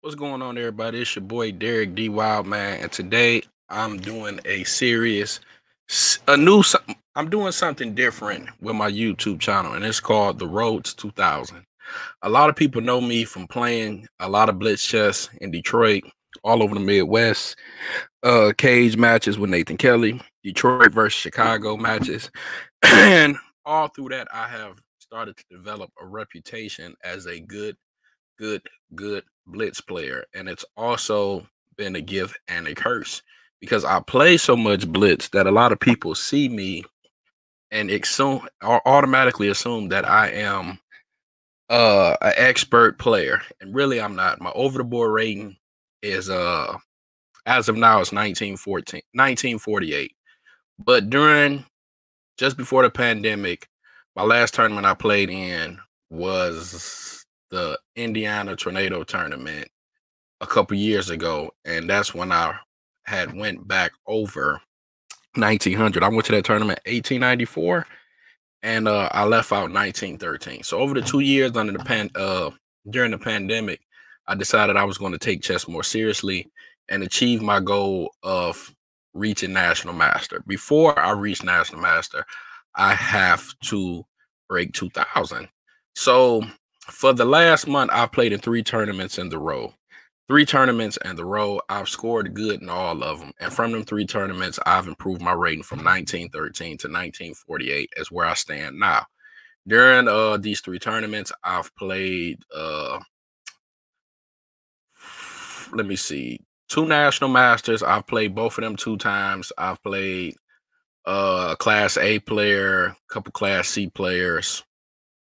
What's going on, everybody? It's your boy Derek D. Wildman, and today I'm doing a series, a new. I'm doing something different with my YouTube channel, and it's called The Road to 2000. A lot of people know me from playing a lot of blitz chess in Detroit, all over the Midwest, cage matches with Nathan Kelly, Detroit versus Chicago matches, and all through that, I have started to develop a reputation as a good, good blitz player. And it's also been a gift and a curse because I play so much blitz that a lot of people see me and assume or automatically assume that I am an expert player. And really I'm not. My over the board rating is as of now it's 1948. But during just before the pandemic, my last tournament I played in was the Indiana Tornado tournament a couple years ago, and that's when I had went back over 1900. I went to that tournament 1894, and I left out 1913. So over the 2 years under the during the pandemic, I decided I was going to take chess more seriously and achieve my goal of reaching national master. Before I reach national master, I have to break 2000. So for the last month, I've played in 3 tournaments in the row. 3 tournaments in the row. I've scored good in all of them. And from them 3 tournaments, I've improved my rating from 1913 to 1948 is where I stand now. During these 3 tournaments, I've played let me see, 2 national masters. I've played both of them 2 times. I've played a class A player, a couple class C players,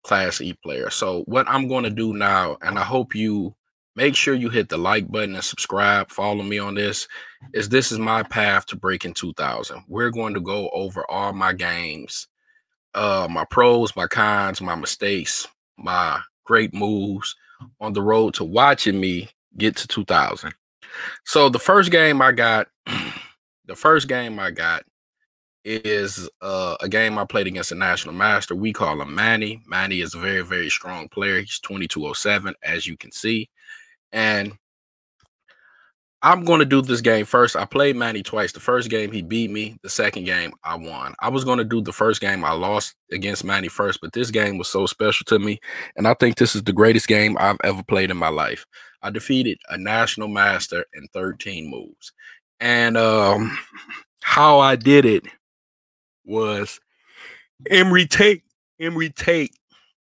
class E player. So what I'm going to do now, and I hope you make sure you hit the like button and subscribe, follow me on this is my path to breaking 2000. We're going to go over all my games, my pros, my cons, my mistakes, my great moves on the road to watching me get to 2000. So the first game I got, is a game I played against a national master. We call him Manny. Manny is a very, very strong player. He's 2207, as you can see. And I'm going to do this game first. I played Manny twice. The first game, he beat me. The second game, I won. I was going to do the first game. I lost against Manny first, but this game was so special to me. And I think this is the greatest game I've ever played in my life. I defeated a national master in 13 moves. And how I did it was Emory Tate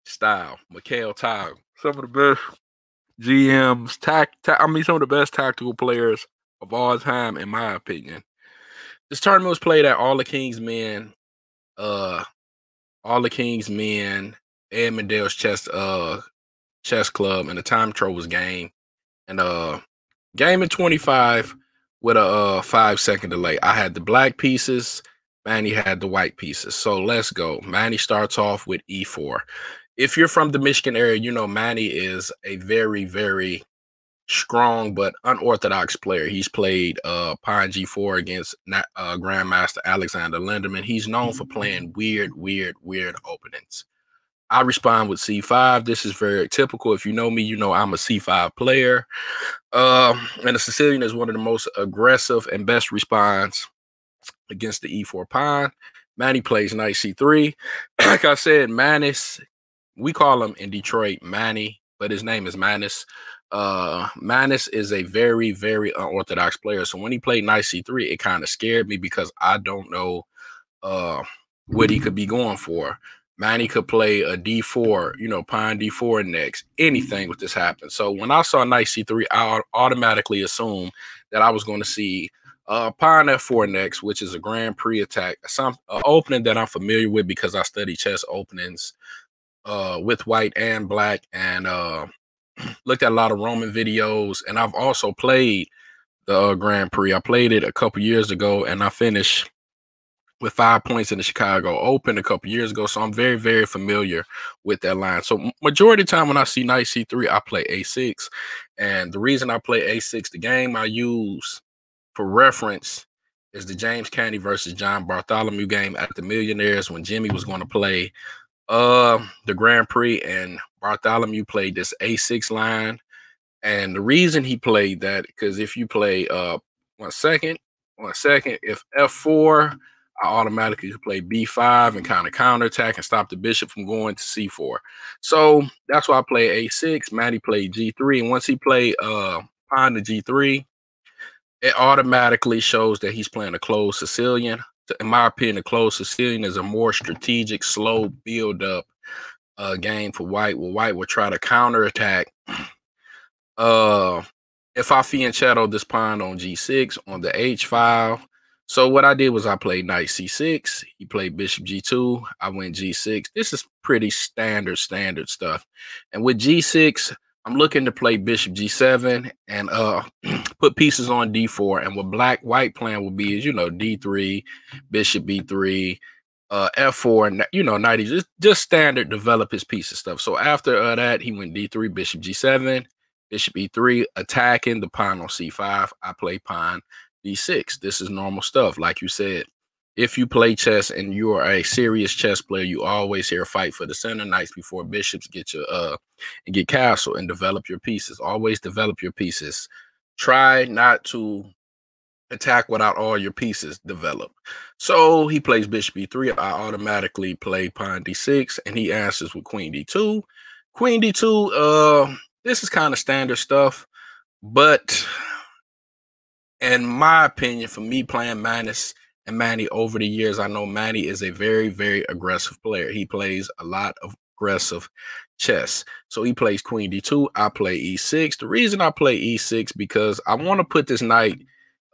style, Mikhail Tal, some of the best GMs, some of the best tactical players of all time, in my opinion. This tournament was played at All the King's Men, Edmonddale's chess club, and the time trial was game. And game in 25 with a 5-second delay. I had the black pieces, Manny had the white pieces. So let's go. Manny starts off with E4. If you're from the Michigan area, you know Manny is a very, very strong but unorthodox player. He's played Pawn G4 against Grandmaster Alexander Linderman. He's known for playing weird openings. I respond with C5. This is very typical. If you know me, you know I'm a C5 player. And the Sicilian is one of the most aggressive and best response against the E4 pawn. Manny plays knight C3. Like I said, Manis, we call him in Detroit Manny, but his name is Manis. Manis is a very, very unorthodox player. So when he played knight C3, it kind of scared me because I don't know what he could be going for. Manny could play a D4, pawn D4 next. Anything with this happen. So when I saw knight C3, I automatically assumed that I was going to see pawn F4 next, which is a Grand Prix attack, some opening that I'm familiar with because I study chess openings with white and black, and looked at a lot of Roman videos. And I've also played the Grand Prix. I played it a couple years ago, and I finished with 5 points in the Chicago Open a couple years ago. So I'm very, very familiar with that line. So majority of the time when I see knight C3, I play A6. And the reason I play A6, the game I use for reference is the James Caney versus John Bartholomew game at the Millionaires when Jimmy was going to play the Grand Prix, and Bartholomew played this A6 line. And the reason he played that, because if you play one second, if F4, I automatically play B5 and kind of counterattack and stop the bishop from going to C4. So that's why I play A6. Matty played G3. And once he played pawn to G3, it automatically shows that he's playing a closed Sicilian. In my opinion, a closed Sicilian is a more strategic, slow build-up game for White. Well, White will try to counterattack. If I fianchetto this pawn on G6 on the H file. So what I did was I played knight C6. He played bishop G2. I went G6. This is pretty standard stuff. And with G6, I'm looking to play bishop G7 and put pieces on D4. And what white plan will be is, you know, D3, bishop B3, F4, and, you know, knight just standard develop his piece of stuff. So after that, he went D3, bishop G7, bishop E3, attacking the pawn on C5. I play pawn D6. This is normal stuff. Like you said, if you play chess and you are a serious chess player, you always hear a fight for the center, knights before bishops, get your and get castle and develop your pieces. Always develop your pieces. Try not to attack without all your pieces developed. So he plays bishop E3. I automatically play pawn D6, and he answers with queen D2. Queen D2, this is kind of standard stuff, but in my opinion, for me playing Manus and Manny over the years, I know Manny is a very, very aggressive player. He plays a lot of aggressive chess. So he plays queen D2. I play E6. The reason I play E6 because I want to put this knight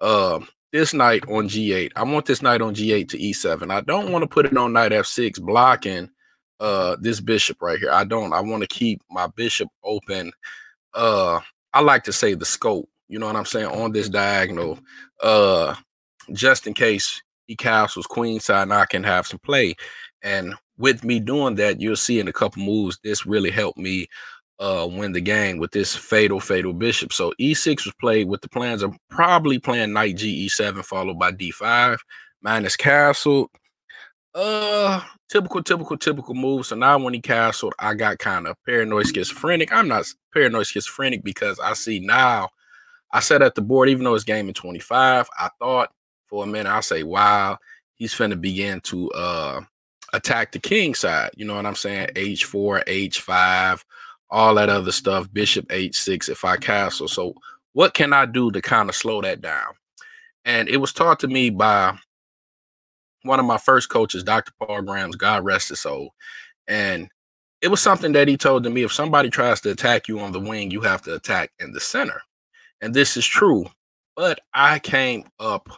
on G8. I want this knight on G8 to E7. I don't want to put it on knight F6 blocking this bishop right here. I want to keep my bishop open. I like to say the scope. You know what I'm saying? On this diagonal, just in case he castles queenside and I can have some play. And with me doing that, you'll see in a couple moves, this really helped me win the game with this fatal bishop. So E6 was played with the plans of probably playing knight G7 followed by D5. Manus castled. Typical move. So now when he castled, I got kind of paranoid schizophrenic. I'm not paranoid schizophrenic because I see now. I sat at the board, even though it's game in 25, I thought for a minute, I say, wow, he's finna begin to attack the king side. You know what I'm saying? H4, H5, all that other stuff, bishop H6 if I castle. So what can I do to kind of slow that down? And it was taught to me by one of my first coaches, Dr. Paul Grams, God rest his soul. And it was something that he told to me, if somebody tries to attack you on the wing, you have to attack in the center. And this is true, but I came up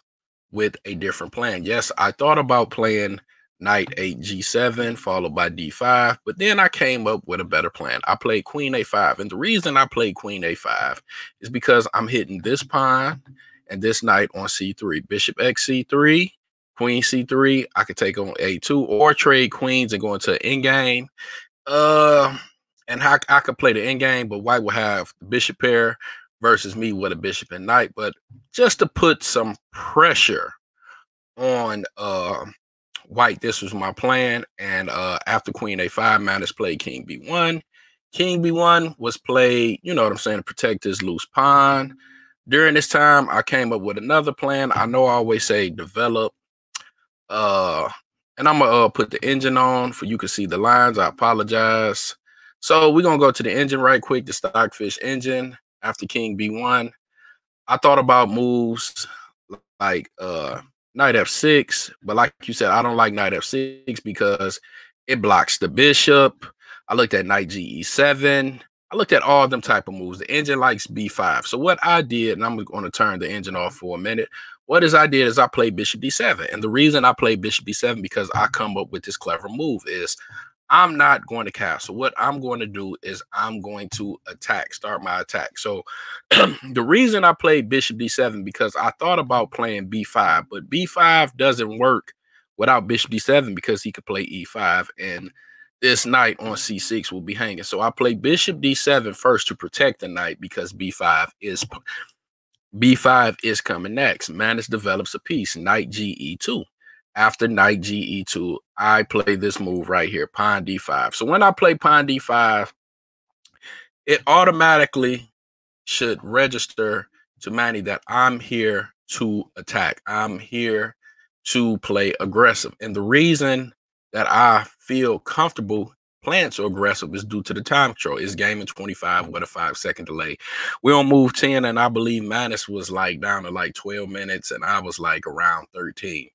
with a different plan. Yes, I thought about playing knight 8 G7 followed by D5, but then I came up with a better plan. I played queen A5, and the reason I played queen A5 is because I'm hitting this pawn and this knight on C3. Bishop X C3, queen C3. I could take on A2 or trade queens and go into an endgame. And I could play the endgame, but white will have the bishop pair versus me with a bishop and knight. But just to put some pressure on white, this was my plan. And after queen A5, Manus played king B1. King B1 was played, you know what I'm saying, to protect his loose pawn. During this time, I came up with another plan. I know I always say develop. And I'm gonna put the engine on for you can see the lines. I apologize. So we're gonna go to the engine right quick, the Stockfish engine. After king B1, I thought about moves like knight F6, but like you said, I don't like knight F6 because it blocks the bishop. I looked at knight Ge7. I looked at all them type of moves. The engine likes B5. So what I did, and I'm going to turn the engine off for a minute. I did is I played bishop D7. And the reason I played bishop D7 because I come up with this clever move is I'm not going to castle. What I'm going to do is I'm going to start my attack. So the reason I played bishop D7 because I thought about playing B5, but B5 doesn't work without bishop D7 because he could play E5 and this knight on C6 will be hanging. So I play bishop D7 first to protect the knight because B5 is coming next. Manus develops a piece, knight GE2. After knight GE2, I play this move right here, pawn D5. So when I play pawn D5, it automatically should register to Manny that I'm here to attack. I'm here to play aggressive. And the reason that I feel comfortable playing so aggressive is due to the time control. It's game in 25 with a 5-second delay. We don't move 10, and I believe Manus was like down to like 12 minutes, and I was like around 13.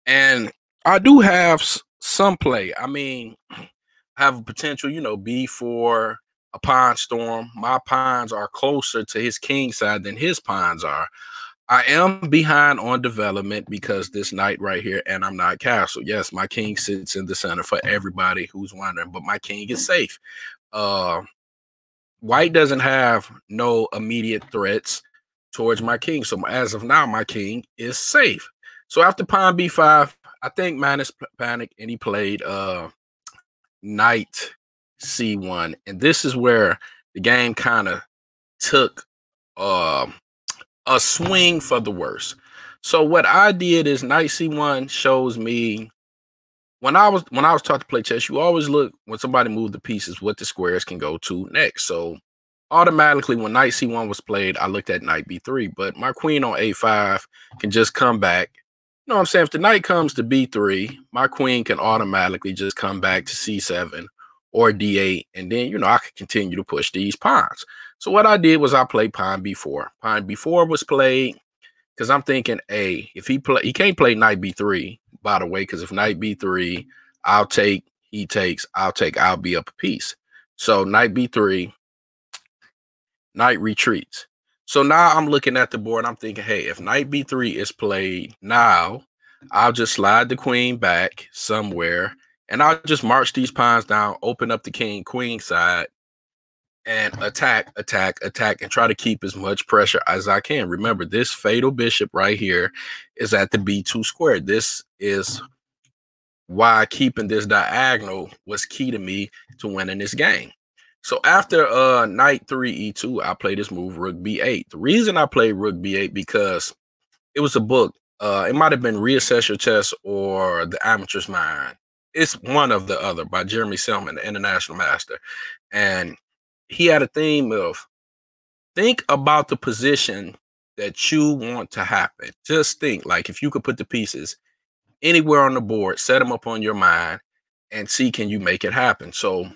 And I do have some play. I mean, I have a potential, B4, a pawn storm. My pawns are closer to his king side than his pawns are. I am behind on development because this knight right here, and I'm not castle. Yes, my king sits in the center for everybody who's wondering, but my king is safe. White doesn't have no immediate threats towards my king. So as of now, my king is safe. So after pawn b5, I think Manus panicked and he played knight c1. And this is where the game kind of took a swing for the worse. So what I did is knight c1 shows me when I was taught to play chess, you always look when somebody moved the pieces what the squares can go to next. So automatically when knight c1 was played, I looked at knight b3, but my queen on a5 can just come back. You know what I'm saying? If the knight comes to b3, my queen can automatically just come back to c7 or d8, and then I can continue to push these pawns. So what I did was I played pawn b4. Pawn b4 was played because I'm thinking, if he can't play knight b3, by the way, because if knight b3, I'll take, he takes, I'll take, I'll be up a piece. So knight b3, knight retreats. So now I'm looking at the board. I'm thinking, hey, if knight b3 is played now, I'll just slide the queen back somewhere, and I'll just march these pawns down, open up the king queen side, and attack, and try to keep as much pressure as I can. Remember, this fatal bishop right here is at the b2 square. This is why keeping this diagonal was key to me to winning this game. So after knight 3 e2, I played this move rook b8. The reason I played rook b8 because it was a book. It might have been Reassess Your Chess or The Amateur's Mind. It's one of the other by Jeremy Selman, the international master. And he had a theme of think about the position that you want to happen. Just think, like, if you could put the pieces anywhere on the board, set them up on your mind and see, can you make it happen? So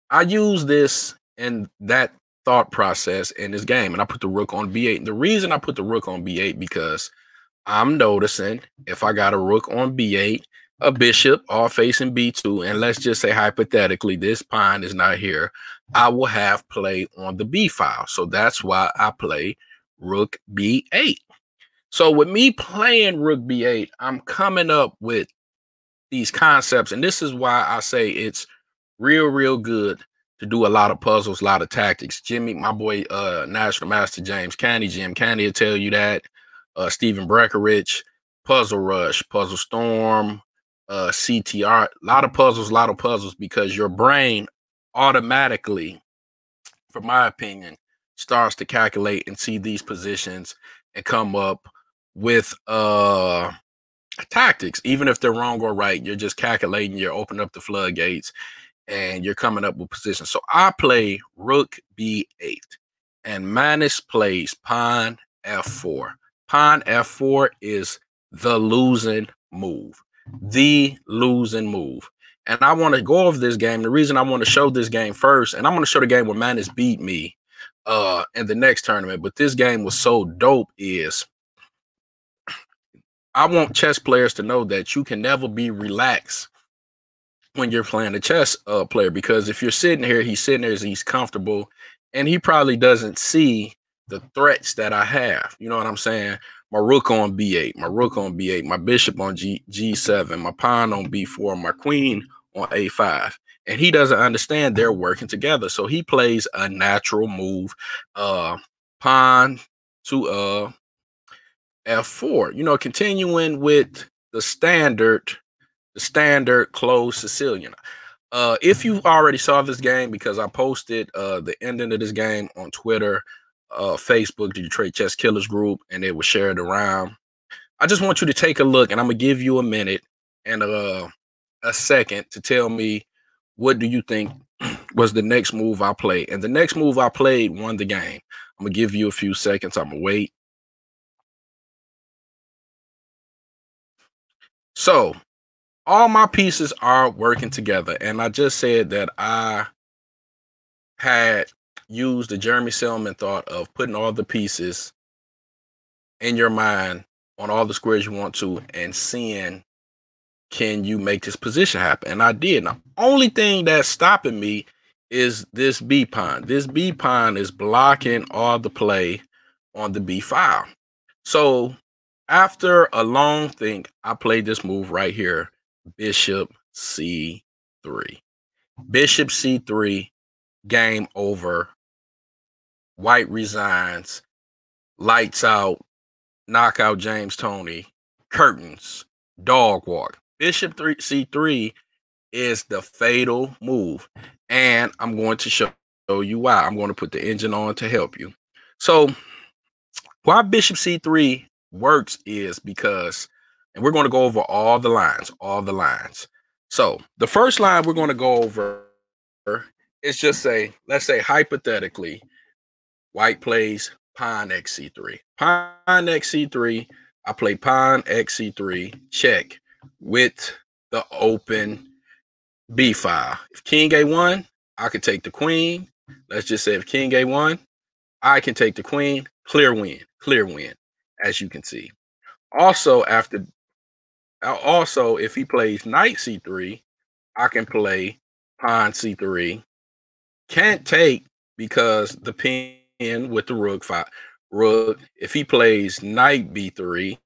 I use this and that thought process in this game, and I put the rook on b8. And the reason I put the rook on b8 because I'm noticing if I got a rook on b8, a bishop all facing b2, and let's just say hypothetically this pawn is not here, I will have play on the b file. So that's why I play rook b8. So with me playing rook b8, I'm coming up with these concepts, and this is why I say it's real good to do a lot of puzzles, a lot of tactics. Jimmy, my boy, National Master James Candy, Jim Candy will tell you that. Stephen Breckerich, Puzzle Rush, Puzzle Storm, CTR, a lot of puzzles, because your brain automatically, from my opinion, starts to calculate and see these positions and come up with tactics. Even if they're wrong or right, you're just calculating, you're opening up the floodgates, and you're coming up with positions. So I play rook b8, and Manus plays pawn f4. Pawn f4 is the losing move. And I want to go over this game. The reason I want to show this game first, and I'm going to show the game where Manus beat me in the next tournament, but this game was so dope, is I want chess players to know that you can never be relaxed when you're playing a chess player, because if you're sitting here, he's comfortable, and he probably doesn't see the threats that I have. You know what I'm saying? My rook on b8, my bishop on g7, my pawn on b4, my queen on a5. And he doesn't understand they're working together. So he plays a natural move, pawn to f4, continuing with the standard closed Sicilian. If you already saw this game, because I posted the ending of this game on Twitter, Facebook, the Detroit Chess Killers group, and it was shared around. I just want you to take a look, and I'm gonna give you a minute and a second to tell me what do you think was the next move I played. And the next move I played won the game. I'm gonna give you a few seconds. I'm gonna wait. So all my pieces are working together, and I just said that I had used the Jeremy Selman thought of putting all the pieces in your mind on all the squares you want to and seeing, can you make this position happen? And I did. Now, only thing that's stopping me is this B pawn. This B pawn is blocking all the play on the B file. So after a long think, I played this move right here, bishop C3. Bishop C3, game over. White resigns, lights out, knockout James Toney, curtains, dog walk. Bishop C3 is the fatal move, and I'm going to show you why. I'm going to put the engine on to help you. So why Bishop C3 works is because, and we're going to go over all the lines. So the first line we're going to go over is just say, let's say hypothetically, white plays pawn x c3. Pawn x c3, I play pawn x c3, check with the open b file. If king a1, I could take the queen. Let's just say if king a1, I can take the queen. Clear win, as you can see. Also, if he plays knight c3, I can play pawn c3. Can't take because the pin with the rook. If he plays knight b3,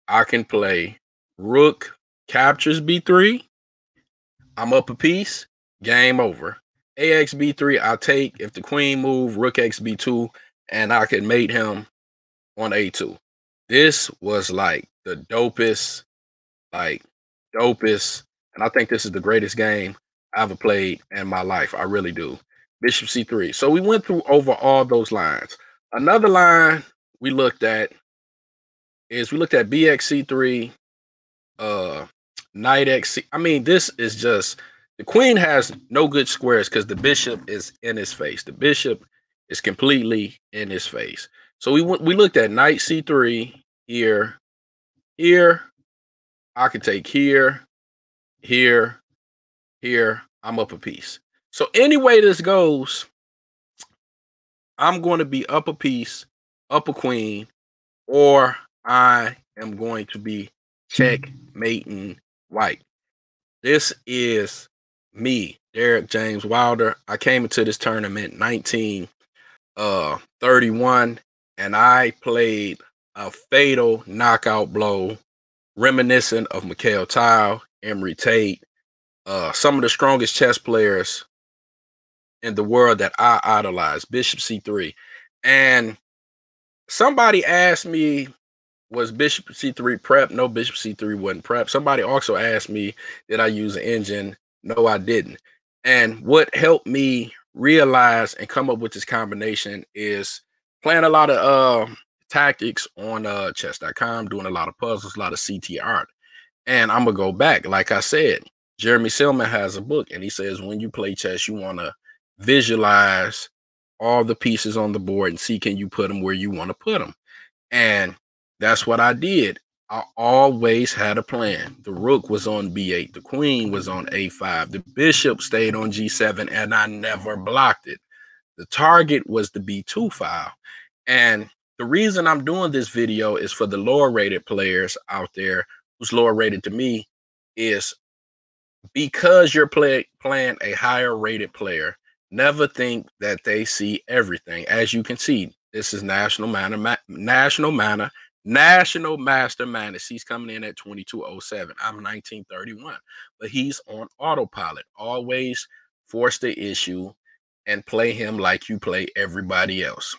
I can play rook captures b3. I'm up a piece, game over. Ax b3, I take. If the queen move, rook x b2, and I can mate him on a2. This was like the dopest, and I think this is the greatest game I ever played in my life. I really do. Bishop c3. So we went through over all those lines. Another line we looked at is bx c3, knight x. I mean, this is just, the queen has no good squares because the bishop is in his face. The bishop is completely in his face. So we looked at knight c3 here. I could take here. I'm up a piece. So any way this goes, I'm going to be up a piece, up a queen, or I am going to be checkmating white. This is me, Derek James Wilder. I came into this tournament 1931, and I played a fatal knockout blow reminiscent of Mikhail Tal, Emery Tate, some of the strongest chess players in the world that I idolize, Bishop c3. And somebody asked me, was Bishop c3 prep? No, Bishop c3 wasn't prep. Somebody also asked me, did I use an engine? No, I didn't. And what helped me realize and come up with this combination is playing a lot of tactics on chess.com, doing a lot of puzzles, a lot of CT art. And I'm gonna go back. Like I said, Jeremy Selman has a book, and he says when you play chess, you want to visualize all the pieces on the board and see, can you put them where you want to put them. And that's what I did. I always had a plan. The rook was on b8, the queen was on a5, the bishop stayed on g7, and I never blocked it. The target was the b2 file. And the reason I'm doing this video is for the lower rated players out there who's lower rated to me, is because you're playing a higher rated player, never think that they see everything. As you can see, this is National Master Manus. He's coming in at 2207. I'm 1931, but he's on autopilot. Always force the issue and play him like you play everybody else.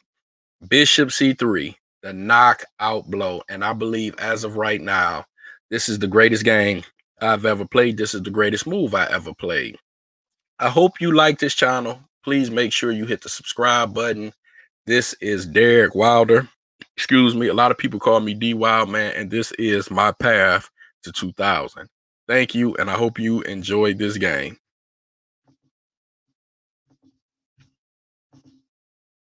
Bishop c3, the knockout blow. And I believe as of right now, this is the greatest game I've ever played. This is the greatest move I ever played. I hope you like this channel. Please make sure you hit the subscribe button. This is Derek Wilder. Excuse me. A lot of people call me D Wild Man, and this is my path to 2000. Thank you, and I hope you enjoyed this game.